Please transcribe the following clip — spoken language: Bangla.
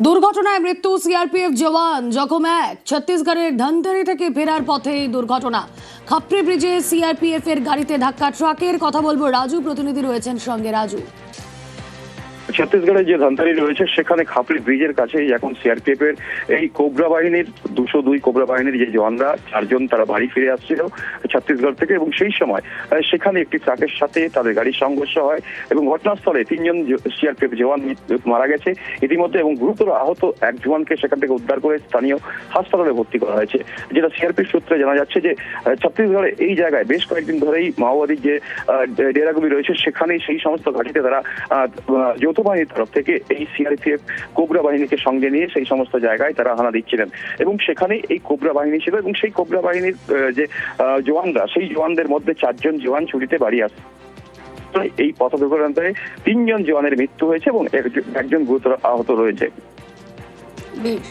দুর্ঘটনায় মৃত্যু সিআরপিএফ জওয়ান, জখম এক। ছত্তিশগড়ের ধনতরি থেকে ফেরার পথে এই দুর্ঘটনা। খাপড়ি ব্রিজে সিআরপিএফ এর গাড়িতে ধাক্কা ট্রাকের। কথা বলবো রাজু, প্রতিনিধি রয়েছেন সঙ্গে। রাজু, ছত্তিশগড়ের যে ধনতারি রয়েছে সেখানে খাপড়ি ব্রিজের কাছেই এখন সিআরপিএফ এর এই কোবরা বাহিনীর 202 কোবরা বাহিনীর যে জওয়ানরা 4 জন তারা বাড়ি ফিরে আসছিল ছত্তিশগড় থেকে, এবং সেই সময় সেখানে একটি ট্রাকের সাথে তাদের গাড়ির সংঘর্ষ হয় এবং ঘটনাস্থলে 3 জন সিআরপিএফ জওয়ান মারা গেছে ইতিমধ্যে, এবং গুরুতর আহত এক জওয়ানকে সেখান থেকে উদ্ধার করে স্থানীয় হাসপাতালে ভর্তি করা হয়েছে। যেটা সিআরপিএফ সূত্রে জানা যাচ্ছে যে ছত্তিশগড়ে এই জায়গায় বেশ কয়েকদিন ধরেই মাওবাদীর যে ডেরাগুলি রয়েছে সেখানেই সেই সমস্ত ঘাঁটিতে তারা যৌথ বাহিনীর তরফ থেকে এই সিআরপিএফ কোবরা বাহিনীকে সঙ্গে নিয়ে সেই সমস্ত জায়গায় তারা হানা দিচ্ছিলেন, এবং সেখানে এই কোবরা বাহিনী ছিল, এবং সেই কোবরা বাহিনীর যে জওয়ানরা, সেই জওয়ানদের মধ্যে 4 জন জওয়ান ছুটিতে বাড়ি আসে। এই পথ দুর্ঘটনায় 3 জন জওয়ানের মৃত্যু হয়েছে এবং একজন গুরুতর আহত রয়েছে। বেশ।